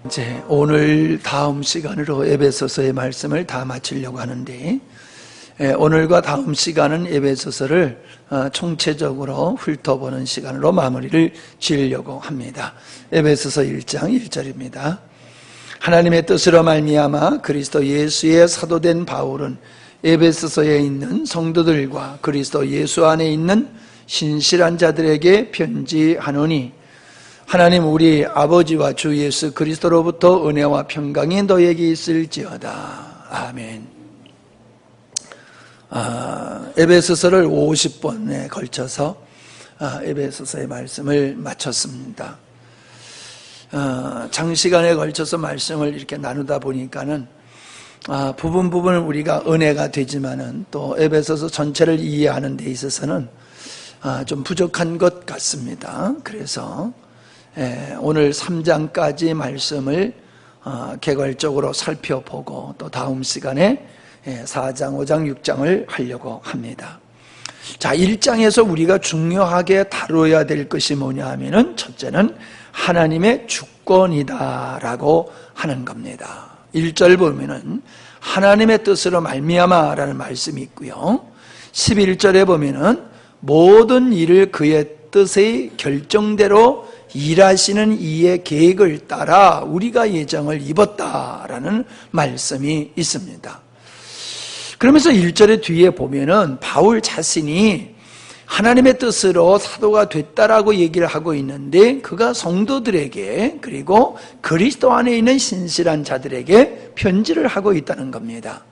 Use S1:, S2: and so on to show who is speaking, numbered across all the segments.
S1: 이제 오늘 다음 시간으로 에베소서의 말씀을 다 마치려고 하는데, 오늘과 다음 시간은 에베소서를 총체적으로 훑어보는 시간으로 마무리를 지으려고 합니다. 에베소서 1장 1절입니다. 하나님의 뜻으로 말미암아 그리스도 예수의 사도된 바울은 에베소서에 있는 성도들과 그리스도 예수 안에 있는 신실한 자들에게 편지하노니, 하나님 우리 아버지와 주 예수 그리스도로부터 은혜와 평강이 너에게 있을지어다. 아멘. 에베소서를 50번에 걸쳐서 에베소서의 말씀을 마쳤습니다. 장시간에 걸쳐서 말씀을 이렇게 나누다 보니까는 부분을 우리가 은혜가 되지만은 또 에베소서 전체를 이해하는 데 있어서는 좀 부족한 것 같습니다. 그래서 오늘 3장까지 말씀을 개괄적으로 살펴보고 또 다음 시간에 4장, 5장, 6장을 하려고 합니다. 자, 1장에서 우리가 중요하게 다뤄야 될 것이 뭐냐 하면은 첫째는 하나님의 주권이다라고 하는 겁니다. 1절 보면은 하나님의 뜻으로 말미암아라는 말씀이 있고요. 11절에 보면은 모든 일을 그의 뜻의 결정대로 일하시는 이의 계획을 따라 우리가 예정을 입었다라는 말씀이 있습니다. 그러면서 1절의 뒤에 보면은 바울 자신이 하나님의 뜻으로 사도가 됐다라고 얘기를 하고 있는데, 그가 성도들에게 그리고 그리스도 안에 있는 신실한 자들에게 편지를 하고 있다는 겁니다.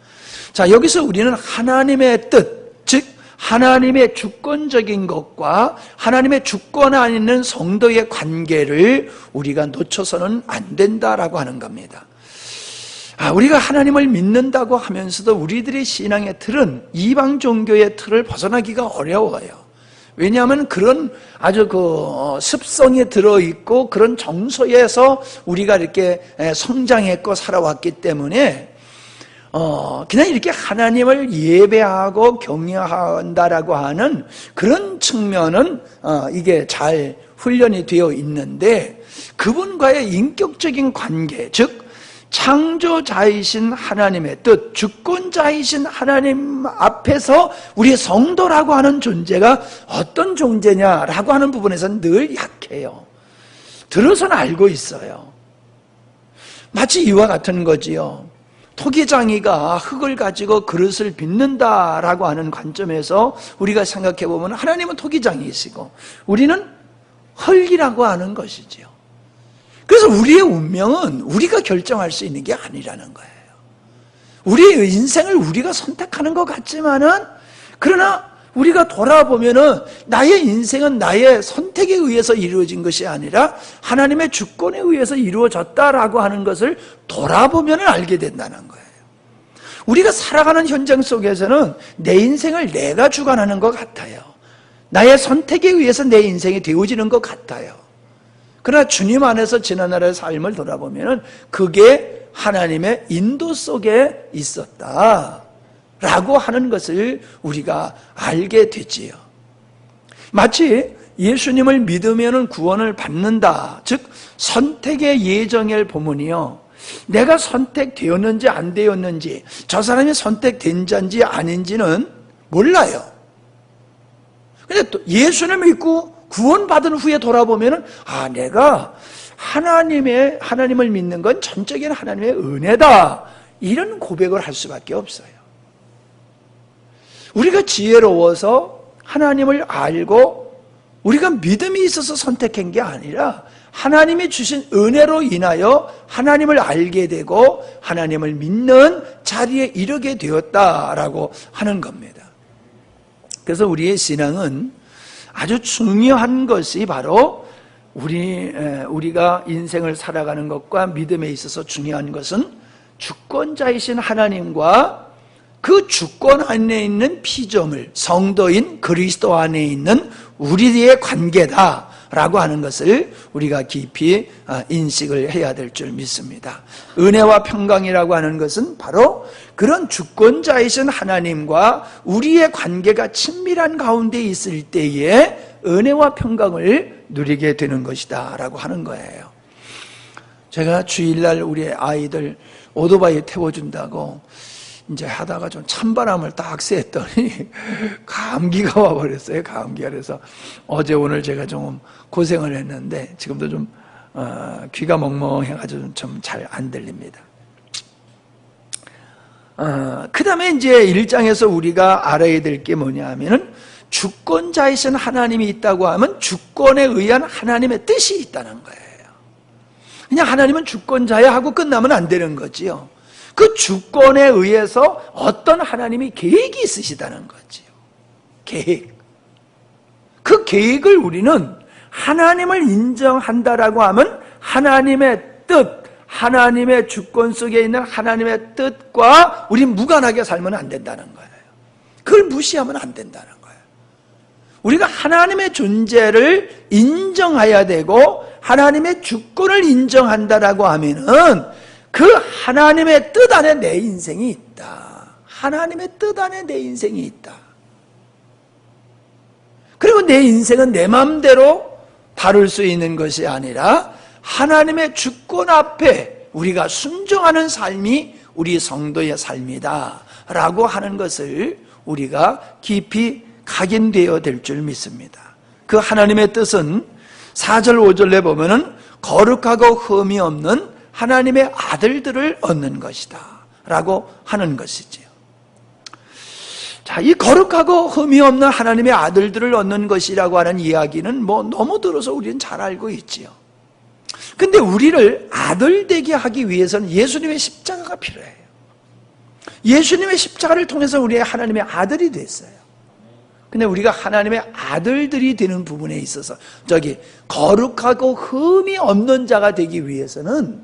S1: 자, 여기서 우리는 하나님의 뜻, 즉 하나님의 주권적인 것과 하나님의 주권 안에 있는 성도의 관계를 우리가 놓쳐서는 안 된다라고 하는 겁니다. 우리가 하나님을 믿는다고 하면서도 우리들의 신앙의 틀은 이방 종교의 틀을 벗어나기가 어려워요. 왜냐하면 그런 아주 습성이 들어있고 그런 정서에서 우리가 이렇게 성장했고 살아왔기 때문에 그냥 이렇게 하나님을 예배하고 경외한다라고 하는 그런 측면은 이게 잘 훈련이 되어 있는데, 그분과의 인격적인 관계, 즉 창조자이신 하나님의 뜻, 주권자이신 하나님 앞에서 우리 성도라고 하는 존재가 어떤 존재냐라고 하는 부분에서는 늘 약해요. 들어서는 알고 있어요. 마치 이와 같은 거지요. 토기장이가 흙을 가지고 그릇을 빚는다라고 하는 관점에서 우리가 생각해 보면 하나님은 토기장이시고 우리는 흙이라고 하는 것이지요. 그래서 우리의 운명은 우리가 결정할 수 있는 게 아니라는 거예요. 우리의 인생을 우리가 선택하는 것 같지만은, 그러나 우리가 돌아보면은 나의 인생은 나의 선택에 의해서 이루어진 것이 아니라 하나님의 주권에 의해서 이루어졌다라고 하는 것을 돌아보면 알게 된다는 거예요. 우리가 살아가는 현장 속에서는 내 인생을 내가 주관하는 것 같아요. 나의 선택에 의해서 내 인생이 되어지는 것 같아요. 그러나 주님 안에서 지난날의 삶을 돌아보면 그게 하나님의 인도 속에 있었다라고 하는 것을 우리가 알게 되지요. 마치 예수님을 믿으면 구원을 받는다, 즉 선택의 예정을 보면요, 내가 선택되었는지 안 되었는지, 저 사람이 선택된 자인지 아닌지는 몰라요. 근데 또 예수님을 믿고 구원받은 후에 돌아보면은 내가 하나님을 믿는 건 전적인 하나님의 은혜다, 이런 고백을 할 수밖에 없어요. 우리가 지혜로워서 하나님을 알고 우리가 믿음이 있어서 선택한 게 아니라 하나님이 주신 은혜로 인하여 하나님을 알게 되고 하나님을 믿는 자리에 이르게 되었다라고 하는 겁니다. 그래서 우리의 신앙은 아주 중요한 것이 바로 우리가 인생을 살아가는 것과 믿음에 있어서 중요한 것은 주권자이신 하나님과 그 주권 안에 있는 피조물, 성도인 그리스도 안에 있는 우리의 관계다라고 하는 것을 우리가 깊이 인식을 해야 될 줄 믿습니다. 은혜와 평강이라고 하는 것은 바로 그런 주권자이신 하나님과 우리의 관계가 친밀한 가운데 있을 때에 은혜와 평강을 누리게 되는 것이다 라고 하는 거예요. 제가 주일날 우리 아이들 오토바이 태워준다고 이제 하다가 좀 찬바람을 딱 쐬었더니 감기가 와버렸어요. 감기가. 그래서 어제 오늘 제가 좀 고생을 했는데 지금도 좀 귀가 멍멍해가지고 좀 잘 안 들립니다. 그 다음에 이제 1장에서 우리가 알아야 될 게 뭐냐 하면은 주권자이신 하나님이 있다고 하면 주권에 의한 하나님의 뜻이 있다는 거예요. 그냥 하나님은 주권자야 하고 끝나면 안 되는 거지요. 그 주권에 의해서 어떤 하나님이 계획이 있으시다는 거지요. 계획. 그 계획을 우리는 하나님을 인정한다라고 하면 하나님의 뜻, 하나님의 주권 속에 있는 하나님의 뜻과 우리 무관하게 살면 안 된다는 거예요. 그걸 무시하면 안 된다는 거예요. 우리가 하나님의 존재를 인정해야 되고 하나님의 주권을 인정한다라고 하면은 그 하나님의 뜻 안에 내 인생이 있다. 하나님의 뜻 안에 내 인생이 있다. 그리고 내 인생은 내 마음대로 다룰 수 있는 것이 아니라 하나님의 주권 앞에 우리가 순종하는 삶이 우리 성도의 삶이다 라고 하는 것을 우리가 깊이 각인되어 될 줄 믿습니다. 그 하나님의 뜻은 4절 5절에 보면은 거룩하고 흠이 없는 하나님의 아들들을 얻는 것이다 라고 하는 것이지요. 자, 이 거룩하고 흠이 없는 하나님의 아들들을 얻는 것이라고 하는 이야기는 뭐 너무 들어서 우리는 잘 알고 있지요. 근데 우리를 아들 되게 하기 위해서는 예수님의 십자가가 필요해요. 예수님의 십자가를 통해서 우리의 하나님의 아들이 됐어요. 근데 우리가 하나님의 아들들이 되는 부분에 있어서 거룩하고 흠이 없는 자가 되기 위해서는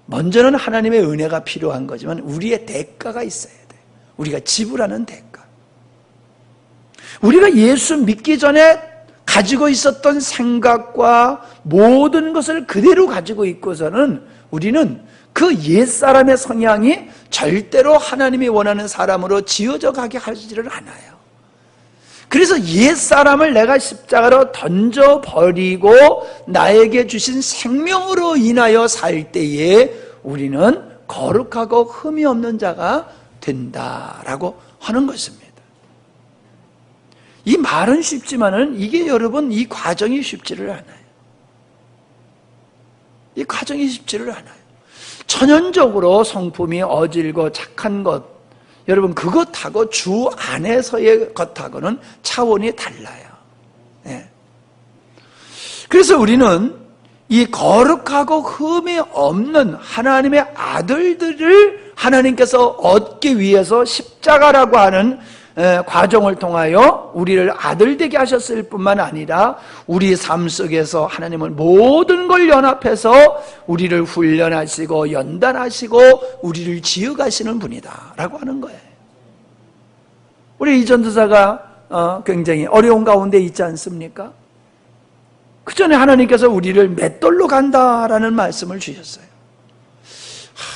S1: 먼저는 하나님의 은혜가 필요한 거지만 우리의 대가가 있어야 돼. 우리가 지불하는 대가. 우리가 예수 믿기 전에 가지고 있었던 생각과 모든 것을 그대로 가지고 있고서는 우리는 그 옛사람의 성향이 절대로 하나님이 원하는 사람으로 지어져 가게 하지를 않아요. 그래서 옛사람을 내가 십자가로 던져버리고 나에게 주신 생명으로 인하여 살 때에 우리는 거룩하고 흠이 없는 자가 된다라고 하는 것입니다. 이 말은 쉽지만은 이게 여러분 이 과정이 쉽지를 않아요. 이 과정이 쉽지를 않아요. 천연적으로 성품이 어질고 착한 것, 여러분 그것하고 주 안에서의 것하고는 차원이 달라요. 네. 그래서 우리는 이 거룩하고 흠이 없는 하나님의 아들들을 하나님께서 얻기 위해서 십자가라고 하는 과정을 통하여 우리를 아들 되게 하셨을 뿐만 아니라 우리 삶 속에서 하나님은 모든 걸 연합해서 우리를 훈련하시고 연단하시고 우리를 지어가시는 분이다 라고 하는 거예요. 우리 이 전도사가 굉장히 어려운 가운데 있지 않습니까? 그 전에 하나님께서 우리를 맷돌로 간다라는 말씀을 주셨어요.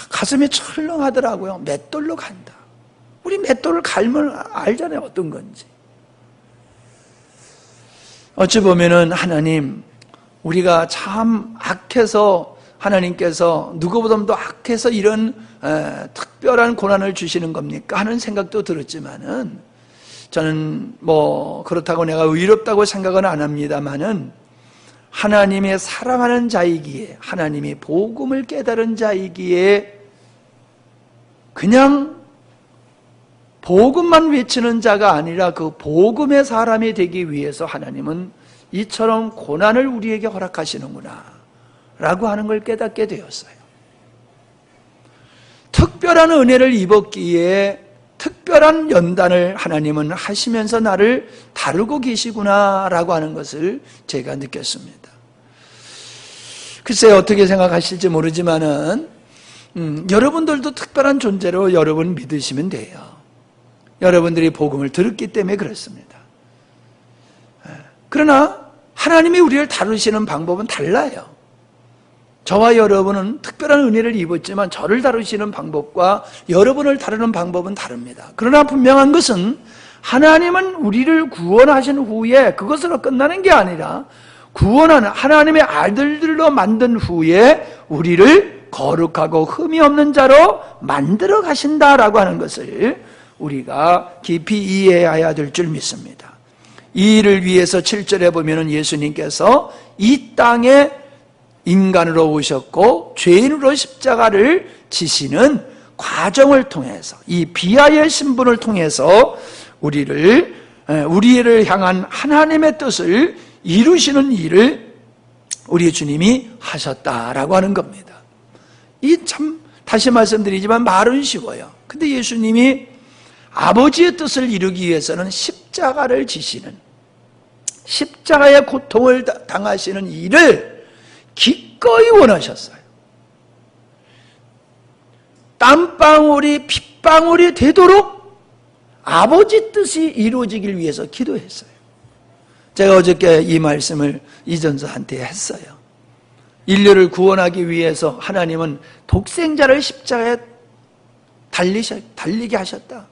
S1: 가슴이 철렁하더라고요. 맷돌로 간다. 우리 맷돌을 갈면 알잖아요. 어떤 건지. 어찌 보면은 하나님, 우리가 참 악해서 하나님께서 누구보다도 악해서 이런 특별한 고난을 주시는 겁니까? 하는 생각도 들었지만은 저는 뭐 그렇다고 내가 의롭다고 생각은 안 합니다만은 하나님의 사랑하는 자이기에 하나님이 복음을 깨달은 자이기에 그냥 복음만 외치는 자가 아니라 그 복음의 사람이 되기 위해서 하나님은 이처럼 고난을 우리에게 허락하시는구나 라고 하는 걸 깨닫게 되었어요. 특별한 은혜를 입었기에 특별한 연단을 하나님은 하시면서 나를 다루고 계시구나 라고 하는 것을 제가 느꼈습니다. 글쎄요, 어떻게 생각하실지 모르지만은 여러분들도 특별한 존재로 여러분 믿으시면 돼요. 여러분들이 복음을 들었기 때문에 그렇습니다. 그러나 하나님이 우리를 다루시는 방법은 달라요. 저와 여러분은 특별한 은혜를 입었지만 저를 다루시는 방법과 여러분을 다루는 방법은 다릅니다. 그러나 분명한 것은 하나님은 우리를 구원하신 후에 그것으로 끝나는 게 아니라 구원하는 하나님의 아들들로 만든 후에 우리를 거룩하고 흠이 없는 자로 만들어 가신다라고 하는 것을 우리가 깊이 이해해야 될 줄 믿습니다. 이 일을 위해서 7절에 보면은 예수님께서 이 땅에 인간으로 오셨고 죄인으로 십자가를 지시는 과정을 통해서, 이 비하의 신분을 통해서 우리를 향한 하나님의 뜻을 이루시는 일을 우리 주님이 하셨다라고 하는 겁니다. 이 참 다시 말씀드리지만 말은 쉬워요. 근데 예수님이 아버지의 뜻을 이루기 위해서는 십자가를 지시는, 십자가의 고통을 당하시는 일을 기꺼이 원하셨어요. 땀방울이 핏방울이 되도록 아버지 뜻이 이루어지길 위해서 기도했어요. 제가 어저께 이 말씀을 이전서한테 했어요. 인류를 구원하기 위해서 하나님은 독생자를 십자가에 달리게 하셨다.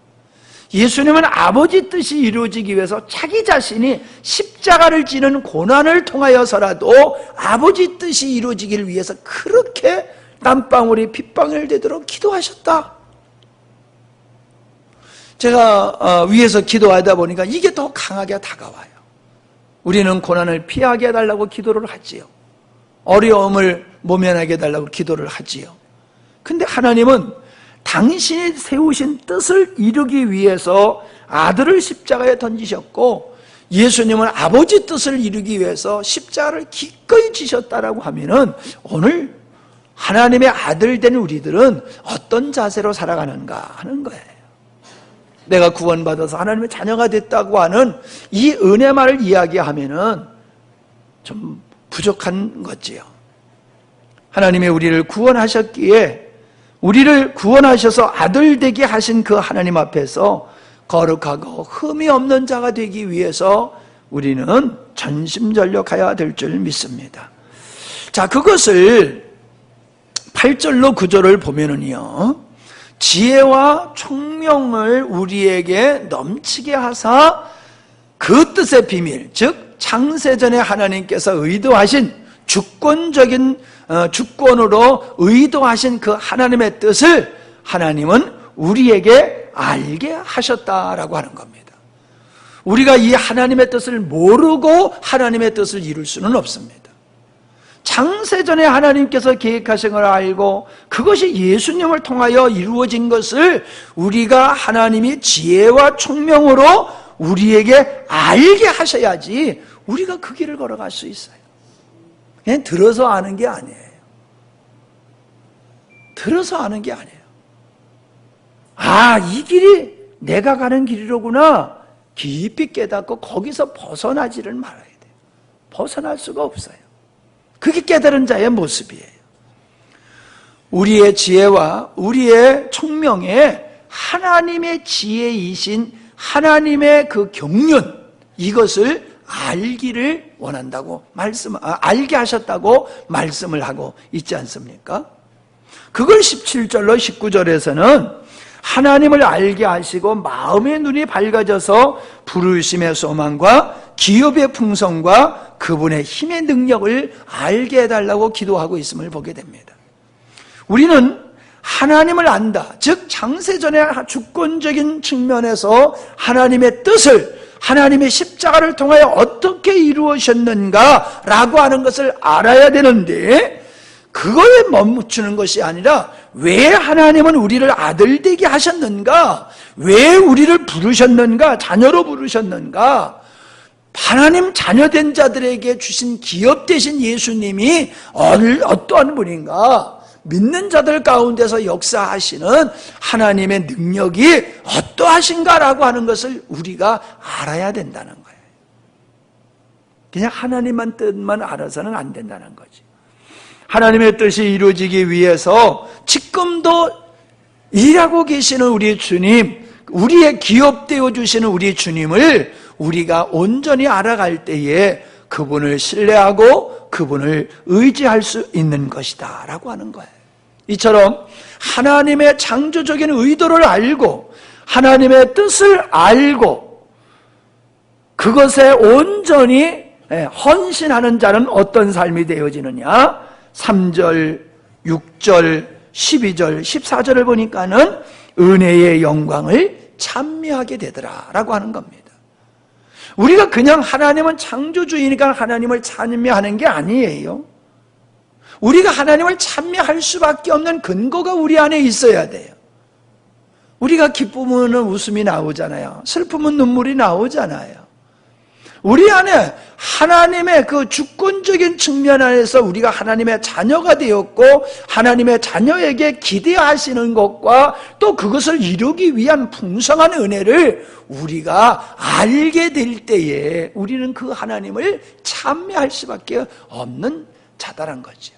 S1: 예수님은 아버지 뜻이 이루어지기 위해서 자기 자신이 십자가를 지는 고난을 통하여서라도 아버지 뜻이 이루어지기를 위해서 그렇게 땀방울이 핏방울 되도록 기도하셨다. 제가 위에서 기도하다 보니까 이게 더 강하게 다가와요. 우리는 고난을 피하게 해달라고 기도를 하지요. 어려움을 모면하게 해달라고 기도를 하지요. 근데 하나님은 당신이 세우신 뜻을 이루기 위해서 아들을 십자가에 던지셨고, 예수님은 아버지 뜻을 이루기 위해서 십자가를 기꺼이 지셨다라고 하면은 오늘 하나님의 아들 된 우리들은 어떤 자세로 살아가는가 하는 거예요. 내가 구원받아서 하나님의 자녀가 됐다고 하는 이 은혜만을 이야기하면은 좀 부족한 거지요. 하나님이 우리를 구원하셨기에, 우리를 구원하셔서 아들 되게 하신 그 하나님 앞에서 거룩하고 흠이 없는 자가 되기 위해서 우리는 전심전력해야 될 줄 믿습니다. 자, 그것을 8절로 9절을 보면은요, 지혜와 총명을 우리에게 넘치게 하사 그 뜻의 비밀, 즉 창세전에 하나님께서 의도하신 주권으로 의도하신 그 하나님의 뜻을 하나님은 우리에게 알게 하셨다라고 하는 겁니다. 우리가 이 하나님의 뜻을 모르고 하나님의 뜻을 이룰 수는 없습니다. 창세전에 하나님께서 계획하신 걸 알고 그것이 예수님을 통하여 이루어진 것을 우리가 하나님이 지혜와 총명으로 우리에게 알게 하셔야지 우리가 그 길을 걸어갈 수 있어요. 그냥 들어서 아는 게 아니에요. 들어서 아는 게 아니에요. 아, 이 길이 내가 가는 길이로구나 깊이 깨닫고 거기서 벗어나지를 말아야 돼요. 벗어날 수가 없어요. 그게 깨달은 자의 모습이에요. 우리의 지혜와 우리의 총명에 하나님의 지혜이신 하나님의 그 경륜, 이것을 알기를 원한다고 알게 하셨다고 말씀을 하고 있지 않습니까? 그걸 17절로 19절에서는 하나님을 알게 하시고 마음의 눈이 밝아져서 부르심의 소망과 기업의 풍성과 그분의 힘의 능력을 알게 해달라고 기도하고 있음을 보게 됩니다. 우리는 하나님을 안다, 즉 창세전의 주권적인 측면에서 하나님의 뜻을, 하나님의 십자가를 통하여 어떻게 이루어졌는가라고 하는 것을 알아야 되는데, 그거에 멈추는 것이 아니라 왜 하나님은 우리를 아들 되게 하셨는가, 왜 우리를 부르셨는가, 자녀로 부르셨는가, 하나님 자녀된 자들에게 주신 기업 되신 예수님이 어떠한 분인가, 믿는 자들 가운데서 역사하시는 하나님의 능력이 어떠하신가라고 하는 것을 우리가 알아야 된다는 거예요. 그냥 하나님만 뜻만 알아서는 안 된다는 거지. 하나님의 뜻이 이루어지기 위해서 지금도 일하고 계시는 우리 주님, 우리의 기업되어 주시는 우리 주님을 우리가 온전히 알아갈 때에 그분을 신뢰하고 그분을 의지할 수 있는 것이다 라고 하는 거예요. 이처럼 하나님의 창조적인 의도를 알고 하나님의 뜻을 알고 그것에 온전히 헌신하는 자는 어떤 삶이 되어지느냐? 3절, 6절, 12절, 14절을 보니까는 은혜의 영광을 찬미하게 되더라라고 하는 겁니다. 우리가 그냥 하나님은 창조주이니까 하나님을 찬미하는 게 아니에요. 우리가 하나님을 찬미할 수밖에 없는 근거가 우리 안에 있어야 돼요. 우리가 기쁘면 웃음이 나오잖아요. 슬프면 눈물이 나오잖아요. 우리 안에 하나님의 그 주권적인 측면 안에서 우리가 하나님의 자녀가 되었고 하나님의 자녀에게 기대하시는 것과 또 그것을 이루기 위한 풍성한 은혜를 우리가 알게 될 때에 우리는 그 하나님을 찬미할 수밖에 없는 자다란 거죠.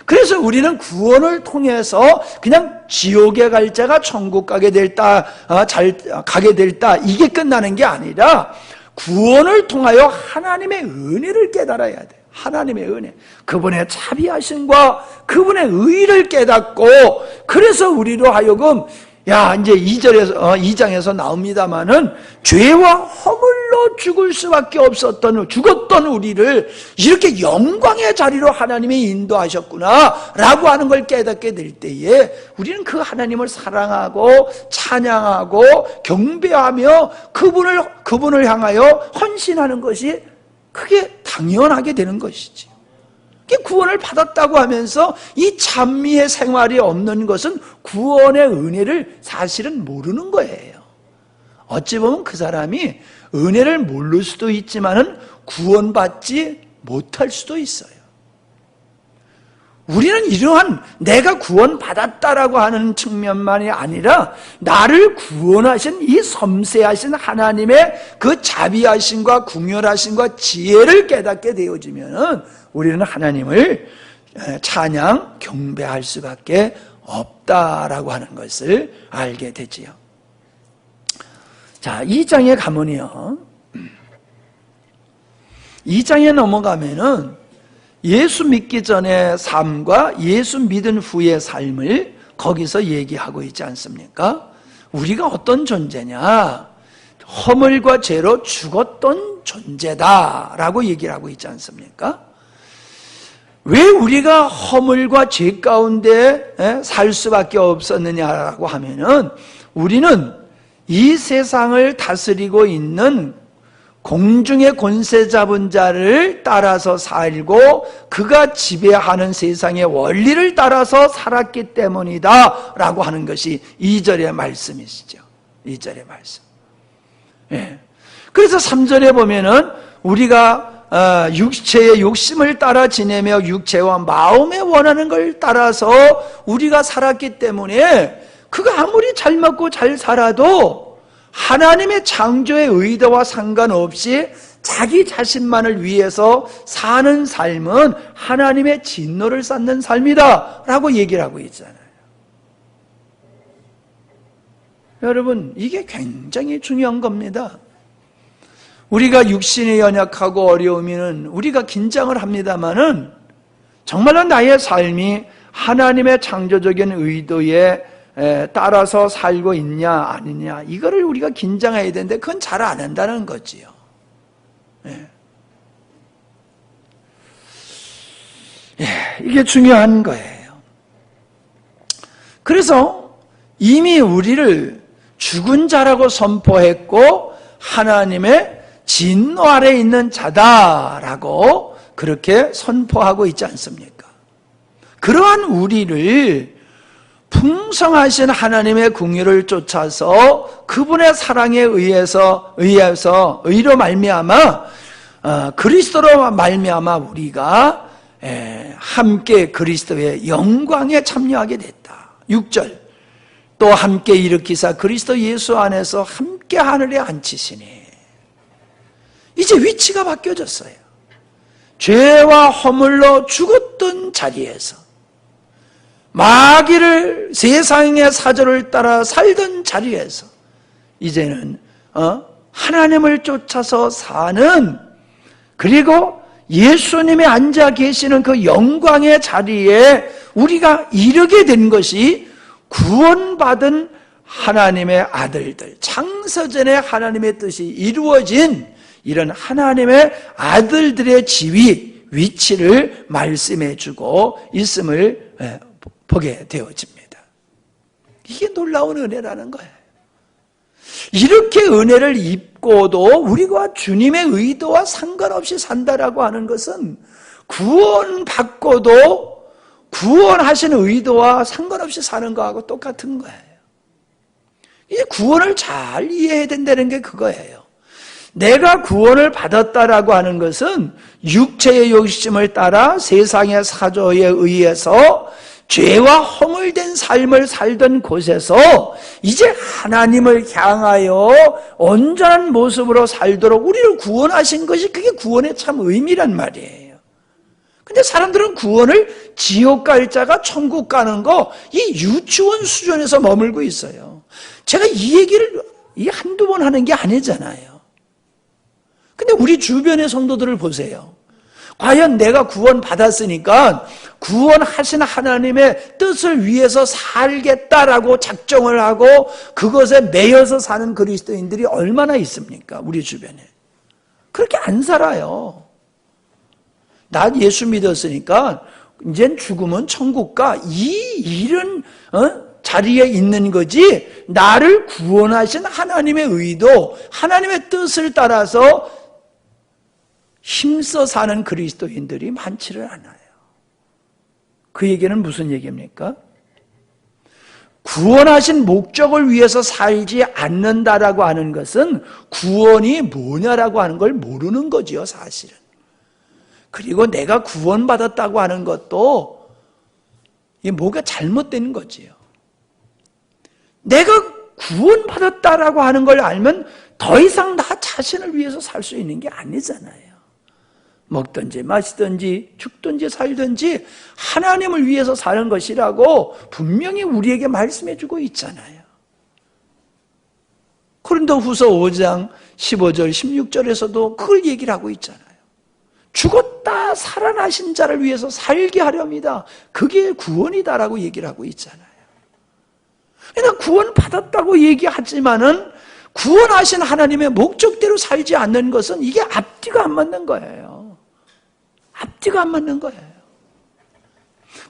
S1: 그래서 우리는 구원을 통해서 그냥 지옥에 갈 자가 천국 가게 될다, 잘 가게 될다 이게 끝나는 게 아니라 구원을 통하여 하나님의 은혜를 깨달아야 돼요. 하나님의 은혜, 그분의 자비하심과 그분의 의를 깨닫고, 그래서 우리로 하여금 이제 2장에서 나옵니다마는 죄와 허물로 죽을 수밖에 없었던, 죽었던 우리를 이렇게 영광의 자리로 하나님이 인도하셨구나 라고 하는 걸 깨닫게 될 때에 우리는 그 하나님을 사랑하고 찬양하고 경배하며 그분을 향하여 헌신하는 것이 그게 당연하게 되는 것이지. 구원을 받았다고 하면서 이 찬미의 생활이 없는 것은 구원의 은혜를 사실은 모르는 거예요. 어찌 보면 그 사람이 은혜를 모를 수도 있지만은 구원받지 못할 수도 있어요. 우리는 이러한 내가 구원받았다라고 하는 측면만이 아니라 나를 구원하신 이 섬세하신 하나님의 그 자비하심과 궁혈하심과 지혜를 깨닫게 되어지면은 우리는 하나님을 찬양, 경배할 수밖에 없다라고 하는 것을 알게 되지요. 자, 2장에 가면요. 2장에 넘어가면은 예수 믿기 전의 삶과 예수 믿은 후의 삶을 거기서 얘기하고 있지 않습니까? 우리가 어떤 존재냐? 허물과 죄로 죽었던 존재다라고 얘기를 하고 있지 않습니까? 왜 우리가 허물과 죄 가운데 살 수밖에 없었느냐라고 하면은 우리는 이 세상을 다스리고 있는 공중의 권세 잡은 자를 따라서 살고 그가 지배하는 세상의 원리를 따라서 살았기 때문이다 라고 하는 것이 2절의 말씀이시죠. 2절의 말씀. 예. 그래서 3절에 보면은 우리가 육체의 욕심을 따라 지내며 육체와 마음에 원하는 걸 따라서 우리가 살았기 때문에 그가 아무리 잘 먹고 잘 살아도 하나님의 창조의 의도와 상관없이 자기 자신만을 위해서 사는 삶은 하나님의 진노를 쌓는 삶이다 라고 얘기를 하고 있잖아요. 여러분, 이게 굉장히 중요한 겁니다. 우리가 육신이 연약하고 어려우면 우리가 긴장을 합니다마는 정말로 나의 삶이 하나님의 창조적인 의도에 따라서 살고 있냐 아니냐 이거를 우리가 긴장해야 되는데 그건 잘 안 한다는 거지요. 이게 중요한 거예요. 그래서 이미 우리를 죽은 자라고 선포했고 하나님의 진노 아래 있는 자다라고 그렇게 선포하고 있지 않습니까? 그러한 우리를 풍성하신 하나님의 궁유를 쫓아서 그분의 사랑에 의해서 의로 말미암아 그리스도로 말미암아 우리가 함께 그리스도의 영광에 참여하게 됐다. 6절 또 함께 일으키사 그리스도 예수 안에서 함께 하늘에 앉히시니 이제 위치가 바뀌어졌어요. 죄와 허물로 죽었던 자리에서 마귀를 세상의 사조를 따라 살던 자리에서 이제는 하나님을 쫓아서 사는 그리고 예수님이 앉아 계시는 그 영광의 자리에 우리가 이르게 된 것이 구원받은 하나님의 아들들, 창세전에 하나님의 뜻이 이루어진 이런 하나님의 아들들의 지위, 위치를 말씀해주고 있음을 보게 되어집니다. 이게 놀라운 은혜라는 거예요. 이렇게 은혜를 입고도 우리가 주님의 의도와 상관없이 산다라고 하는 것은 구원받고도 구원하신 의도와 상관없이 사는 거하고 똑같은 거예요. 이 구원을 잘 이해해야 된다는 게 그거예요. 내가 구원을 받았다라고 하는 것은 육체의 욕심을 따라 세상의 사조에 의해서 죄와 허물된 삶을 살던 곳에서 이제 하나님을 향하여 온전한 모습으로 살도록 우리를 구원하신 것이 그게 구원의 참 의미란 말이에요. 근데 사람들은 구원을 지옥 갈 자가 천국 가는 거 이 유치원 수준에서 머물고 있어요. 제가 이 얘기를 한두 번 하는 게 아니잖아요. 근데 우리 주변의 성도들을 보세요. 과연 내가 구원 받았으니까 구원하신 하나님의 뜻을 위해서 살겠다라고 작정을 하고 그것에 매여서 사는 그리스도인들이 얼마나 있습니까? 우리 주변에. 그렇게 안 살아요. 난 예수 믿었으니까 이젠 죽으면 천국 가. 이 일은 자리에 있는 거지 나를 구원하신 하나님의 의도, 하나님의 뜻을 따라서 힘써 사는 그리스도인들이 많지를 않아요. 그 얘기는 무슨 얘기입니까? 구원하신 목적을 위해서 살지 않는다라고 하는 것은 구원이 뭐냐라고 하는 걸 모르는 거지요, 사실은. 그리고 내가 구원받았다고 하는 것도 이게 뭐가 잘못된 거지요. 내가 구원받았다라고 하는 걸 알면 더 이상 나 자신을 위해서 살 수 있는 게 아니잖아요. 먹든지 마시든지 죽든지 살든지 하나님을 위해서 사는 것이라고 분명히 우리에게 말씀해주고 있잖아요. 고린도후서 5장 15절 16절에서도 그걸 얘기를 하고 있잖아요. 죽었다 살아나신 자를 위해서 살게 하렵니다. 그게 구원이다라고 얘기를 하고 있잖아요. 그러니까 구원 받았다고 얘기하지만은 구원하신 하나님의 목적대로 살지 않는 것은 이게 앞뒤가 안 맞는 거예요. 앞뒤가 안 맞는 거예요.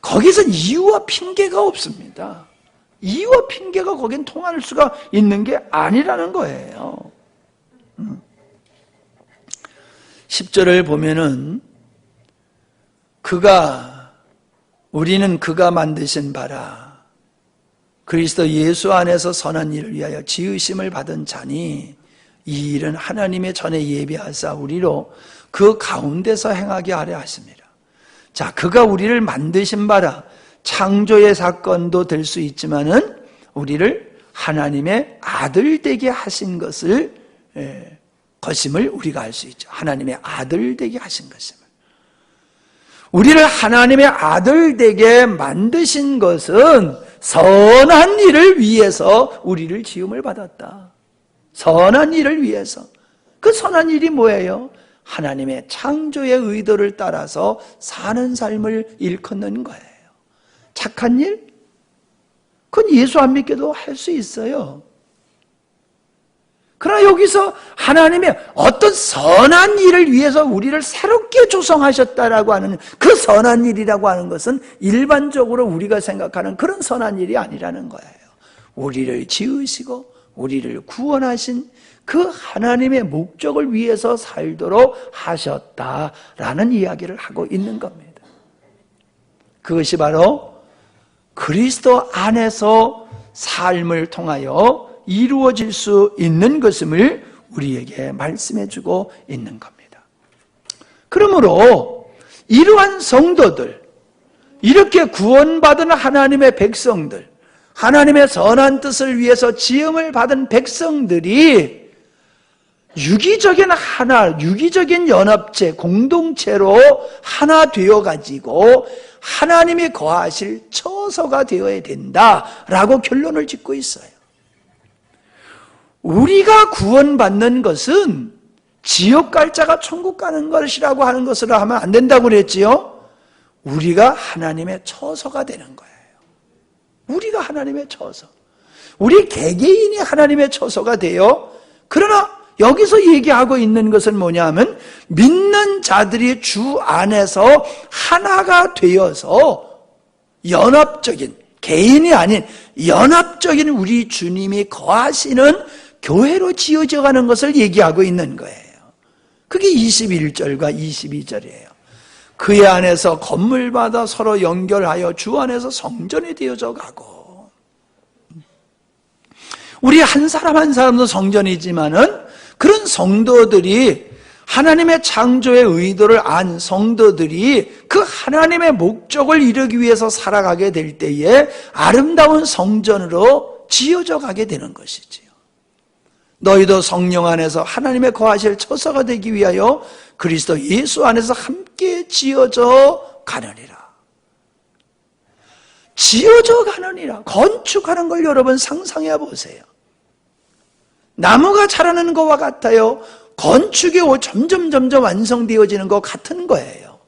S1: 거기서 이유와 핑계가 없습니다. 이유와 핑계가 거긴 통할 수가 있는 게 아니라는 거예요. 10절을 보면은 우리는 그가 만드신 바라 그리스도 예수 안에서 선한 일을 위하여 지으심을 받은 자니 이 일은 하나님의 전에 예비하사 우리로 그 가운데서 행하게 하려 하십니다. 자, 그가 우리를 만드신 바라 창조의 사건도 될 수 있지만은 우리를 하나님의 아들 되게 하신 것임을 우리가 알 수 있죠. 하나님의 아들 되게 하신 것임을. 우리를 하나님의 아들 되게 만드신 것은 선한 일을 위해서 우리를 지음을 받았다. 선한 일을 위해서. 그 선한 일이 뭐예요? 하나님의 창조의 의도를 따라서 사는 삶을 일컫는 거예요. 착한 일? 그건 예수 안 믿게도 할 수 있어요. 그러나 여기서 하나님의 어떤 선한 일을 위해서 우리를 새롭게 조성하셨다라고 하는 그 선한 일이라고 하는 것은 일반적으로 우리가 생각하는 그런 선한 일이 아니라는 거예요. 우리를 지으시고 우리를 구원하신 그 하나님의 목적을 위해서 살도록 하셨다라는 이야기를 하고 있는 겁니다. 그것이 바로 그리스도 안에서 삶을 통하여 이루어질 수 있는 것임을 우리에게 말씀해주고 있는 겁니다. 그러므로 이러한 성도들, 이렇게 구원받은 하나님의 백성들, 하나님의 선한 뜻을 위해서 지음을 받은 백성들이 유기적인 연합체, 공동체로 하나 되어가지고 하나님이 거하실 처소가 되어야 된다라고 결론을 짓고 있어요. 우리가 구원받는 것은 지옥 갈 자가 천국 가는 것이라고 하는 것으로 하면 안 된다고 그랬지요? 우리가 하나님의 처소가 되는 거예요. 우리가 하나님의 처소. 우리 개개인이 하나님의 처소가 돼요. 그러나 여기서 얘기하고 있는 것은 뭐냐 하면 믿는 자들이 주 안에서 하나가 되어서 연합적인, 개인이 아닌 연합적인 우리 주님이 거하시는 교회로 지어져 가는 것을 얘기하고 있는 거예요. 그게 21절과 22절이에요. 그의 안에서 건물마다 서로 연결하여 주 안에서 성전이 되어져 가고, 우리 한 사람 한 사람도 성전이지만은 그런 성도들이 하나님의 창조의 의도를 안 성도들이 그 하나님의 목적을 이루기 위해서 살아가게 될 때에 아름다운 성전으로 지어져 가게 되는 것이지요. 너희도 성령 안에서 하나님의 거하실 처소가 되기 위하여 그리스도 예수 안에서 함께 지어져 가느니라. 지어져 가느니라. 건축하는 걸 여러분 상상해 보세요. 나무가 자라는 것과 같아요. 건축이 점점 완성되어지는 것 같은 거예요.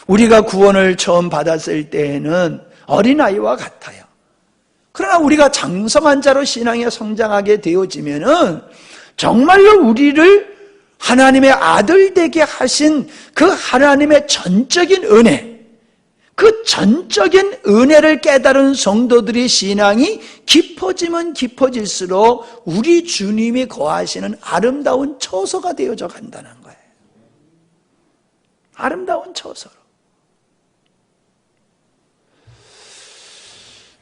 S1: 우리가 구원을 처음 받았을 때에는 어린아이와 같아요. 그러나 우리가 장성한 자로 신앙에 성장하게 되어지면은 정말로 우리를 하나님의 아들 되게 하신 그 하나님의 전적인 은혜, 그 전적인 은혜를 깨달은 성도들의 신앙이 깊어지면 깊어질수록 우리 주님이 거하시는 아름다운 처소가 되어져 간다는 거예요. 아름다운 처소로.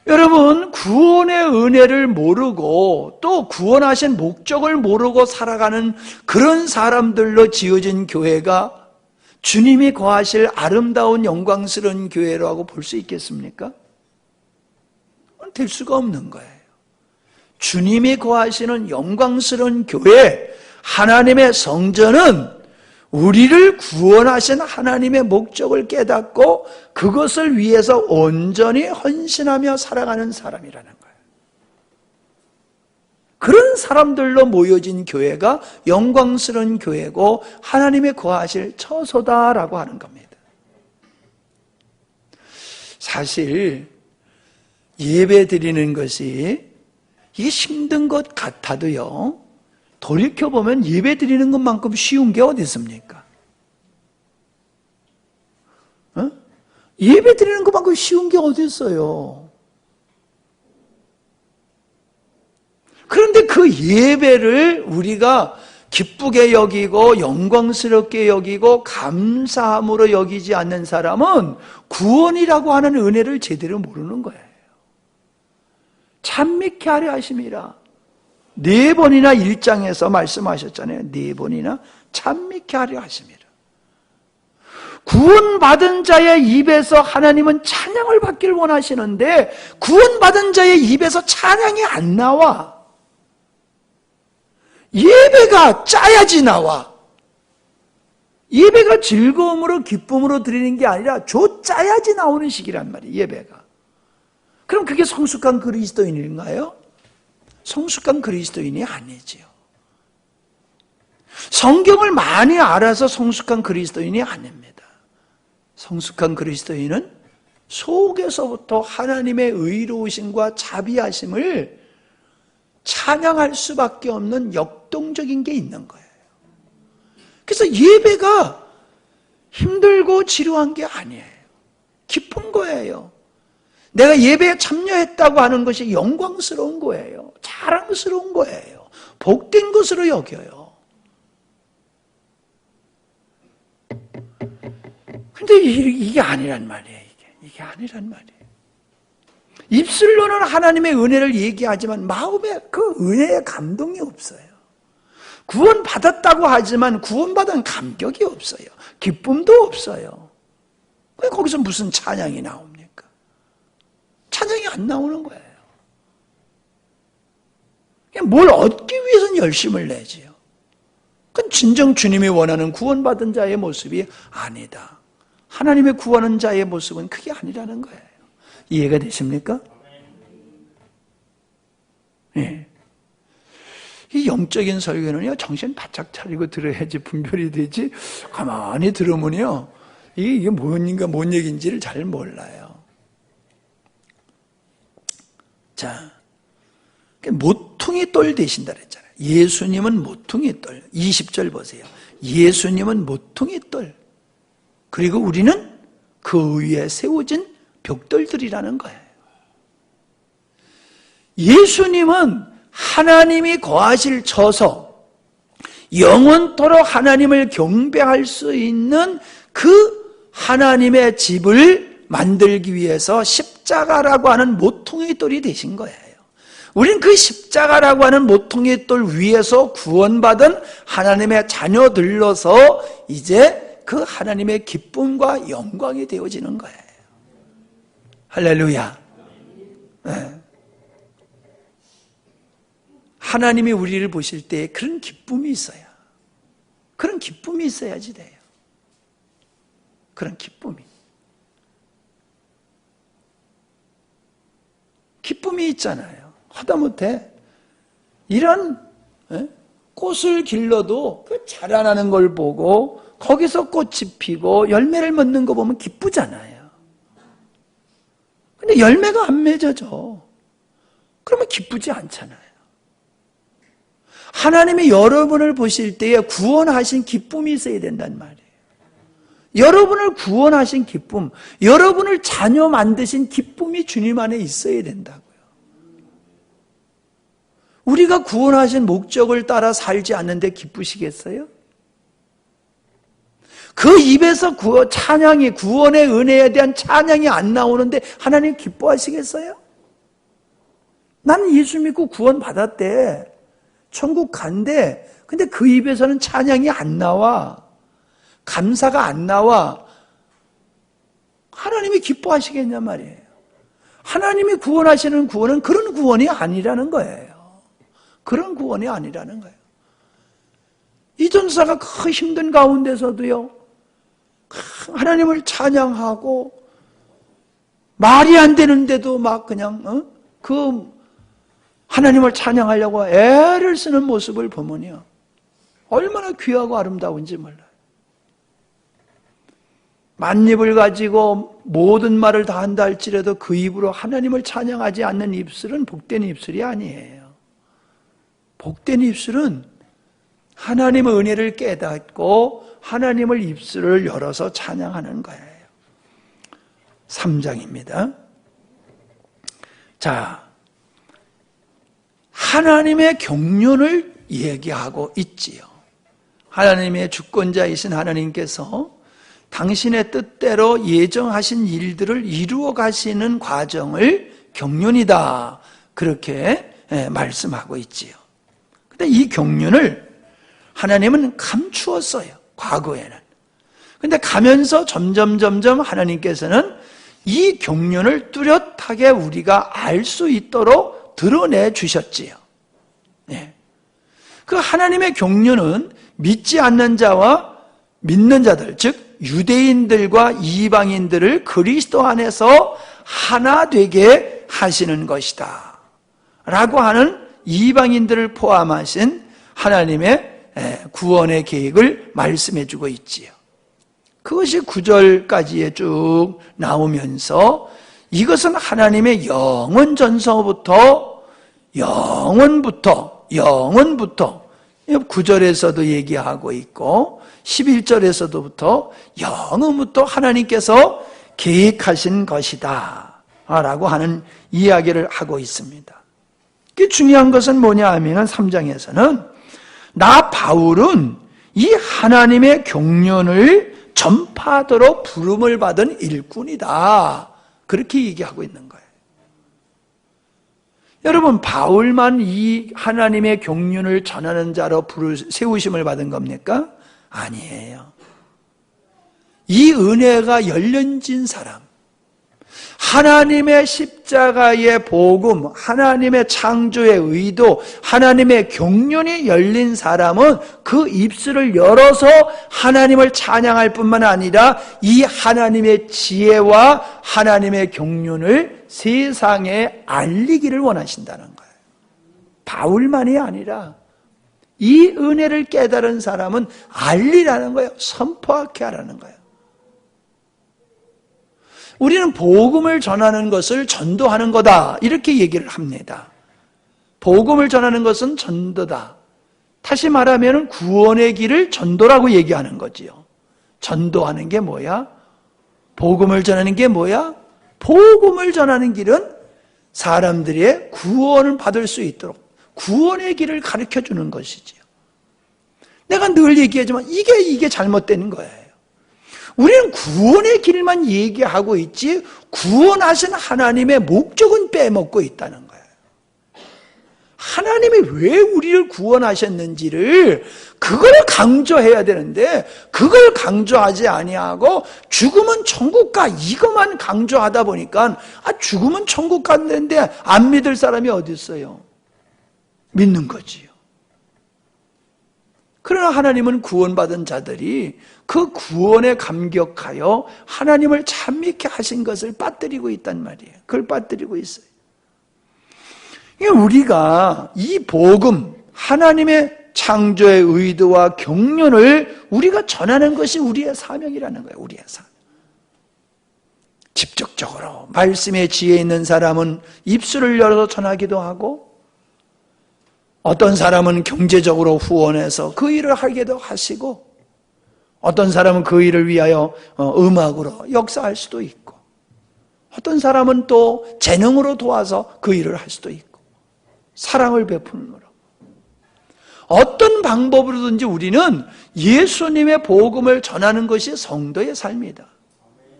S1: 여러분, 구원의 은혜를 모르고 또 구원하신 목적을 모르고 살아가는 그런 사람들로 지어진 교회가 주님이 거하실 아름다운 영광스러운 교회라고 볼 수 있겠습니까? 될 수가 없는 거예요. 주님이 거하시는 영광스러운 교회, 하나님의 성전은 우리를 구원하신 하나님의 목적을 깨닫고 그것을 위해서 온전히 헌신하며 살아가는 사람이라는 거예요. 그런 사람들로 모여진 교회가 영광스러운 교회고 하나님의 거하실 처소다라고 하는 겁니다. 사실 예배 드리는 것이 이게 힘든 것 같아도요, 돌이켜보면 예배 드리는 것만큼 쉬운 게 어디 있습니까? 예배 드리는 것만큼 쉬운 게 어디 있어요? 그런데 그 예배를 우리가 기쁘게 여기고 영광스럽게 여기고 감사함으로 여기지 않는 사람은 구원이라고 하는 은혜를 제대로 모르는 거예요. 참 믿게 하려 하심이라. 4번이나 1장에서 말씀하셨잖아요. 4번이나 참 믿게 하려 하심이라. 구원받은 자의 입에서 하나님은 찬양을 받기를 원하시는데 구원받은 자의 입에서 찬양이 안 나와. 예배가 짜야지 나와. 예배가 즐거움으로 기쁨으로 드리는 게 아니라 짜야지 나오는 식이란 말이에요. 예배가. 그럼 그게 성숙한 그리스도인인가요? 성숙한 그리스도인이 아니지요. 성경을 많이 알아서 성숙한 그리스도인이 아닙니다. 성숙한 그리스도인은 속에서부터 하나님의 의로우심과 자비하심을 찬양할 수밖에 없는 역동적인 게 있는 거예요. 그래서 예배가 힘들고 지루한 게 아니에요. 기쁜 거예요. 내가 예배에 참여했다고 하는 것이 영광스러운 거예요. 자랑스러운 거예요. 복된 것으로 여겨요. 근데 이게 아니란 말이에요. 이게 아니란 말이에요. 입술로는 하나님의 은혜를 얘기하지만 마음에 그 은혜의 감동이 없어요. 구원받았다고 하지만 구원받은 감격이 없어요. 기쁨도 없어요. 거기서 무슨 찬양이 나옵니까? 찬양이 안 나오는 거예요. 뭘 얻기 위해서는 열심을 내지요. 그건 진정 주님이 원하는 구원받은 자의 모습이 아니다. 하나님의 구하는 자의 모습은 그게 아니라는 거예요. 이해가 되십니까? 예. 이 영적인 설교는요, 정신 바짝 차리고 들어야지 분별이 되지, 가만히 들으면요, 이게 뭔가 뭔 얘기인지를 잘 몰라요. 자, 모퉁이 돌 되신다 그랬잖아요. 예수님은 모퉁이 돌. 20절 보세요. 예수님은 모퉁이 돌. 그리고 우리는 그 위에 세워진 벽돌들이라는 거예요. 예수님은 하나님이 거하실 처소, 영원토록 하나님을 경배할 수 있는 그 하나님의 집을 만들기 위해서 십자가라고 하는 모퉁이 돌이 되신 거예요. 우린 그 십자가라고 하는 모퉁이 돌 위에서 구원받은 하나님의 자녀들로서 이제 그 하나님의 기쁨과 영광이 되어지는 거예요. 할렐루야. 네. 하나님이 우리를 보실 때 그런 기쁨이 있어야, 그런 기쁨이 있어야지 돼요. 그런 기쁨이 있잖아요. 하다못해 이런 꽃을 길러도 그 자라나는 걸 보고 거기서 꽃이 피고 열매를 맺는 거 보면 기쁘잖아요. 근데 열매가 안 맺어져. 그러면 기쁘지 않잖아요. 하나님이 여러분을 보실 때에 구원하신 기쁨이 있어야 된단 말이에요. 여러분을 구원하신 기쁨, 여러분을 자녀 만드신 기쁨이 주님 안에 있어야 된다고요. 우리가 구원하신 목적을 따라 살지 않는데 기쁘시겠어요? 그 입에서 찬양이, 구원의 은혜에 대한 찬양이 안 나오는데 하나님 기뻐하시겠어요? 나는 예수 믿고 구원 받았대. 천국 간대. 근데 그 입에서는 찬양이 안 나와. 감사가 안 나와. 하나님이 기뻐하시겠냔 말이에요. 하나님이 구원하시는 구원은 그런 구원이 아니라는 거예요. 그런 구원이 아니라는 거예요. 이 전사가 그 힘든 가운데서도요, 하나님을 찬양하고 말이 안 되는데도 막 그냥 그 하나님을 찬양하려고 애를 쓰는 모습을 보면요, 얼마나 귀하고 아름다운지 몰라요. 만입을 가지고 모든 말을 다 한다 할지라도 그 입으로 하나님을 찬양하지 않는 입술은 복된 입술이 아니에요. 복된 입술은 하나님의 은혜를 깨닫고 하나님을 입술을 열어서 찬양하는 거예요. 3장입니다. 자, 하나님의 경륜을 얘기하고 있지요. 하나님의 주권자이신 하나님께서 당신의 뜻대로 예정하신 일들을 이루어 가시는 과정을 경륜이다, 그렇게 말씀하고 있지요. 근데 이 경륜을 하나님은 감추었어요, 과거에는. 근데 가면서 점점 하나님께서는 이 경륜을 뚜렷하게 우리가 알 수 있도록 드러내 주셨지요. 그 하나님의 경륜은 믿지 않는 자와 믿는 자들, 즉 유대인들과 이방인들을 그리스도 안에서 하나 되게 하시는 것이다 라고 하는 이방인들을 포함하신 하나님의 구원의 계획을 말씀해 주고 있지요. 그것이 9절까지에 쭉 나오면서 이것은 하나님의 영원 전서부터 9절에서도 얘기하고 있고 11절에서도부터 영원부터 하나님께서 계획하신 것이다 라고 하는 이야기를 하고 있습니다. 중요한 것은 뭐냐 하면 3장에서는 나 바울은 이 하나님의 경륜을 전파하도록 부름을 받은 일꾼이다, 그렇게 얘기하고 있는 거예요. 여러분, 바울만 이 하나님의 경륜을 전하는 자로 세우심을 받은 겁니까? 아니에요. 이 은혜가 열려진 사람, 하나님의 십자가의 복음, 하나님의 창조의 의도, 하나님의 경륜이 열린 사람은 그 입술을 열어서 하나님을 찬양할 뿐만 아니라 이 하나님의 지혜와 하나님의 경륜을 세상에 알리기를 원하신다는 거예요. 바울만이 아니라 이 은혜를 깨달은 사람은 알리라는 거예요. 선포하게 하라는 거예요. 우리는 복음을 전하는 것을 전도하는 거다, 이렇게 얘기를 합니다. 복음을 전하는 것은 전도다. 다시 말하면 구원의 길을 전도라고 얘기하는 거지요. 전도하는 게 뭐야? 복음을 전하는 게 뭐야? 복음을 전하는 길은 사람들의 구원을 받을 수 있도록 구원의 길을 가르쳐 주는 것이지요. 내가 늘 얘기하지만 이게 잘못된 거예요. 우리는 구원의 길만 얘기하고 있지 구원하신 하나님의 목적은 빼먹고 있다는 거예요. 하나님이 왜 우리를 구원하셨는지를 그걸 강조해야 되는데 그걸 강조하지 아니하고 죽으면 천국 가 이것만 강조하다 보니까 죽으면 천국 간다는데 안 믿을 사람이 어디 있어요? 믿는 거지요. 그러나 하나님은 구원받은 자들이 그 구원에 감격하여 하나님을 참 믿게 하신 것을 빠뜨리고 있단 말이에요. 그걸 빠뜨리고 있어요. 우리가 이 복음, 하나님의 창조의 의도와 경륜을 우리가 전하는 것이 우리의 사명이라는 거예요. 우리의 사명. 직접적으로 말씀의 지혜 있는 사람은 입술을 열어서 전하기도 하고 어떤 사람은 경제적으로 후원해서 그 일을 하기도 하시고 어떤 사람은 그 일을 위하여 음악으로 역사할 수도 있고 어떤 사람은 또 재능으로 도와서 그 일을 할 수도 있고 사랑을 베풀므로 어떤 방법으로든지 우리는 예수님의 복음을 전하는 것이 성도의 삶이다.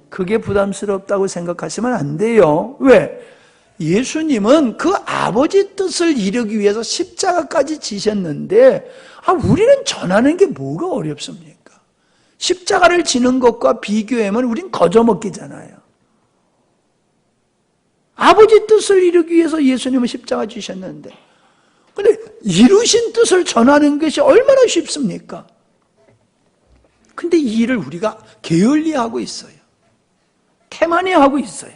S1: 그게 부담스럽다고 생각하시면 안 돼요. 왜? 예수님은 그 아버지 뜻을 이루기 위해서 십자가까지 지셨는데 우리는 전하는 게 뭐가 어렵습니까? 십자가를 지는 것과 비교하면 우린 거저먹기잖아요. 아버지 뜻을 이루기 위해서 예수님은 십자가 지셨는데 근데 이루신 뜻을 전하는 것이 얼마나 쉽습니까? 근데 이 일을 우리가 게을리하고 있어요. 태만해하고 있어요.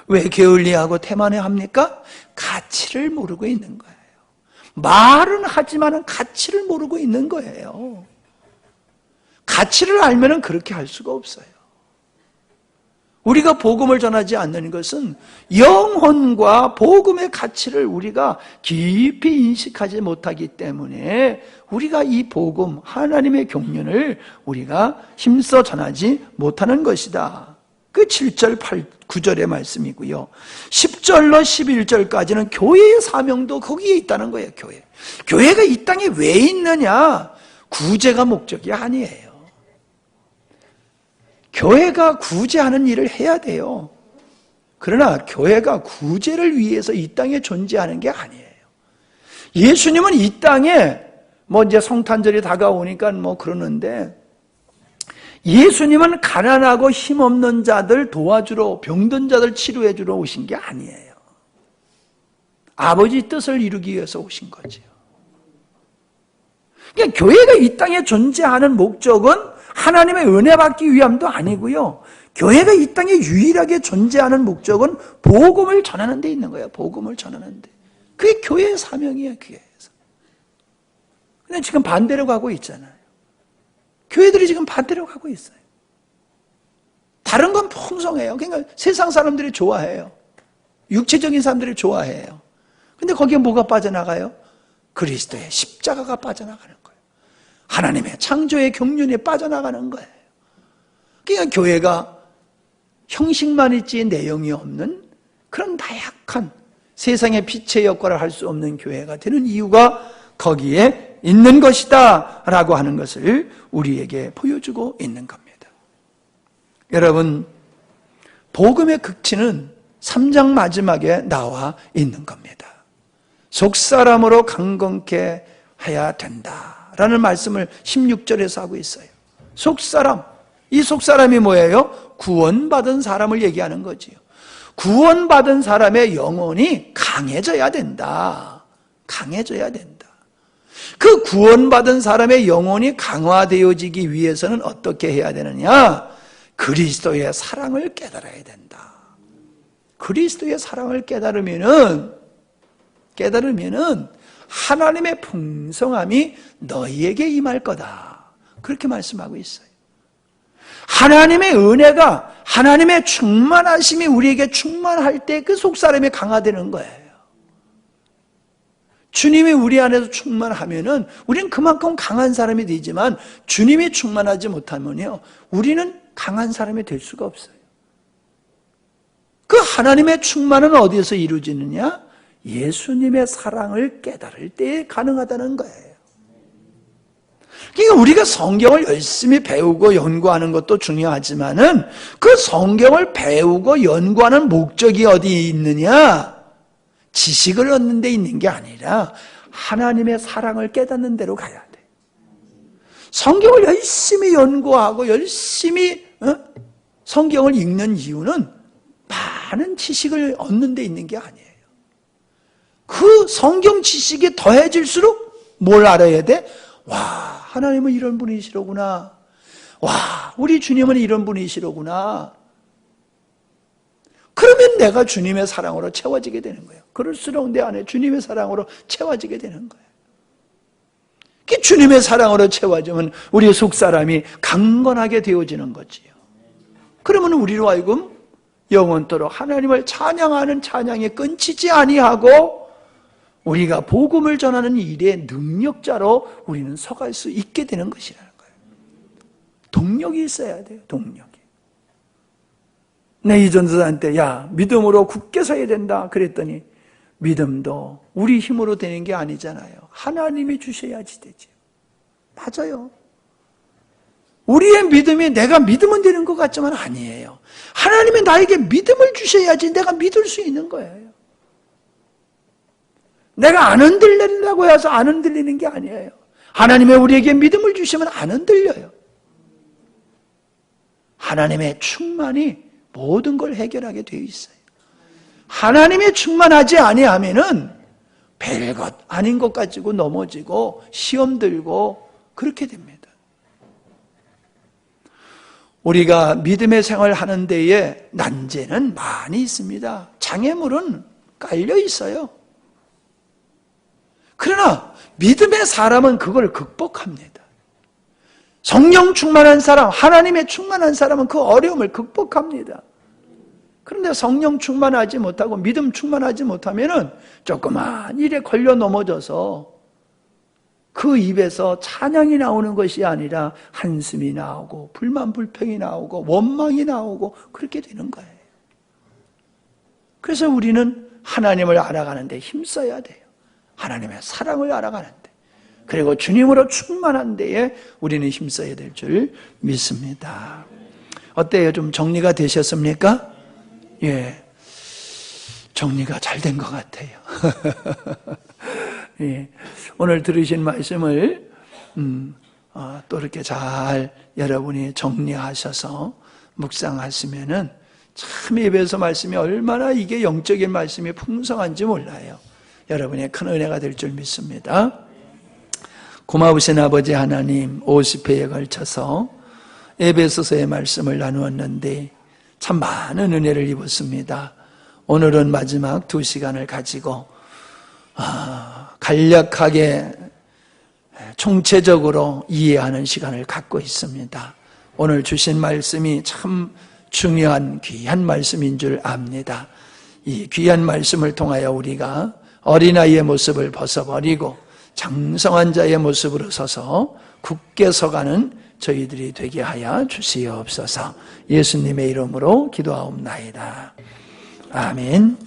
S1: 왜 게을리하고 태만해합니까? 가치를 모르고 있는 거예요. 말은 하지만 가치를 모르고 있는 거예요. 가치를 알면 그렇게 할 수가 없어요. 우리가 복음을 전하지 않는 것은 영혼과 복음의 가치를 우리가 깊이 인식하지 못하기 때문에 우리가 이 복음, 하나님의 경륜을 우리가 힘써 전하지 못하는 것이다. 그 7절, 9절의 말씀이고요. 10절로 11절까지는 교회의 사명도 거기에 있다는 거예요. 교회가 이 땅에 왜 있느냐? 구제가 목적이 아니에요. 교회가 구제하는 일을 해야 돼요. 그러나 교회가 구제를 위해서 이 땅에 존재하는 게 아니에요. 예수님은 이 땅에 이제 성탄절이 다가오니까 그러는데 예수님은 가난하고 힘없는 자들 도와주러 병든 자들 치료해 주러 오신 게 아니에요. 아버지 뜻을 이루기 위해서 오신 거죠. 그러니까 교회가 이 땅에 존재하는 목적은 하나님의 은혜 받기 위함도 아니고요. 교회가 이 땅에 유일하게 존재하는 목적은 복음을 전하는 데 있는 거예요. 복음을 전하는 데. 그게 교회의 사명이에요. 교회에서. 근데 지금 반대로 가고 있잖아요. 교회들이 지금 반대로 가고 있어요. 다른 건 풍성해요. 그러니까 세상 사람들이 좋아해요. 육체적인 사람들이 좋아해요. 근데 거기에 뭐가 빠져나가요? 그리스도의 십자가가 빠져나가는 거예요. 하나님의 창조의 경륜에 빠져나가는 거예요. 그러니까 교회가 형식만 있지 내용이 없는 그런 나약한 세상의 빛의 역할을 할 수 없는 교회가 되는 이유가 거기에 있는 것이다 라고 하는 것을 우리에게 보여주고 있는 겁니다. 여러분, 복음의 극치는 3장 마지막에 나와 있는 겁니다. 속사람으로 강건케 해야 된다라는 말씀을 16절에서 하고 있어요. 속사람, 이 속사람이 뭐예요? 구원받은 사람을 얘기하는 거지요. 구원받은 사람의 영혼이 강해져야 된다. 강해져야 된다. 그 구원받은 사람의 영혼이 강화되어지기 위해서는 어떻게 해야 되느냐? 그리스도의 사랑을 깨달아야 된다. 그리스도의 사랑을 깨달으면은 하나님의 풍성함이 너희에게 임할 거다. 그렇게 말씀하고 있어요. 하나님의 은혜가, 하나님의 충만하심이 우리에게 충만할 때 그 속사람이 강화되는 거예요. 주님이 우리 안에서 충만하면은 우리는 그만큼 강한 사람이 되지만 주님이 충만하지 못하면요, 우리는 강한 사람이 될 수가 없어요. 그 하나님의 충만은 어디에서 이루어지느냐? 예수님의 사랑을 깨달을 때에 가능하다는 거예요. 그러니까 우리가 성경을 열심히 배우고 연구하는 것도 중요하지만은 그 성경을 배우고 연구하는 목적이 어디에 있느냐? 지식을 얻는 데 있는 게 아니라 하나님의 사랑을 깨닫는 데로 가야 돼. 성경을 열심히 연구하고 열심히 성경을 읽는 이유는 많은 지식을 얻는 데 있는 게 아니에요. 그 성경 지식이 더해질수록 뭘 알아야 돼? 와, 하나님은 이런 분이시로구나. 와, 우리 주님은 이런 분이시로구나. 그러면 내가 주님의 사랑으로 채워지게 되는 거예요. 그럴수록 내 안에 주님의 사랑으로 채워지게 되는 거예요. 그 주님의 사랑으로 채워지면 우리의 속사람이 강건하게 되어지는 거지요. 그러면 우리로 하여금 영원토록 하나님을 찬양하는 찬양에 끊치지 아니하고 우리가 복음을 전하는 일의 능력자로 우리는 서갈 수 있게 되는 것이라는 거예요. 동력이 있어야 돼요. 동력이. 내 이전도사한테 야, 믿음으로 굳게 서야 된다 그랬더니 믿음도 우리 힘으로 되는 게 아니잖아요. 하나님이 주셔야지 되죠. 맞아요. 우리의 믿음이 내가 믿으면 되는 것 같지만 아니에요. 하나님이 나에게 믿음을 주셔야지 내가 믿을 수 있는 거예요. 내가 안 흔들리려고 해서 안 흔들리는 게 아니에요. 하나님이 우리에게 믿음을 주시면 안 흔들려요. 하나님의 충만이 모든 걸 해결하게 되어 있어요. 하나님의 충만하지 아니하면은 별것 아닌 것 가지고 넘어지고 시험 들고 그렇게 됩니다. 우리가 믿음의 생활을 하는 데에 난제는 많이 있습니다. 장애물은 깔려 있어요. 그러나 믿음의 사람은 그걸 극복합니다. 성령 충만한 사람, 하나님의 충만한 사람은 그 어려움을 극복합니다. 그런데 성령 충만하지 못하고 믿음 충만하지 못하면은 조그만 일에 걸려 넘어져서 그 입에서 찬양이 나오는 것이 아니라 한숨이 나오고 불만 불평이 나오고 원망이 나오고 그렇게 되는 거예요. 그래서 우리는 하나님을 알아가는 데 힘써야 돼요. 하나님의 사랑을 알아가는 데, 그리고 주님으로 충만한 데에 우리는 힘써야 될 줄 믿습니다. 어때요? 좀 정리가 되셨습니까? 예, 정리가 잘 된 것 같아요. 예, 오늘 들으신 말씀을 또 이렇게 잘 여러분이 정리하셔서 묵상하시면은 참 에베소 말씀이 얼마나 이게 영적인 말씀이 풍성한지 몰라요. 여러분의 큰 은혜가 될 줄 믿습니다. 고마우신 아버지 하나님, 50회에 걸쳐서 에베소서의 말씀을 나누었는데 참 많은 은혜를 입었습니다. 오늘은 마지막 2시간을 가지고 간략하게 총체적으로 이해하는 시간을 갖고 있습니다. 오늘 주신 말씀이 참 중요한 귀한 말씀인 줄 압니다. 이 귀한 말씀을 통하여 우리가 어린아이의 모습을 벗어버리고 장성한 자의 모습으로 서서 굳게 서가는 저희들이 되게 하여 주시옵소서. 예수님의 이름으로 기도하옵나이다. 아멘.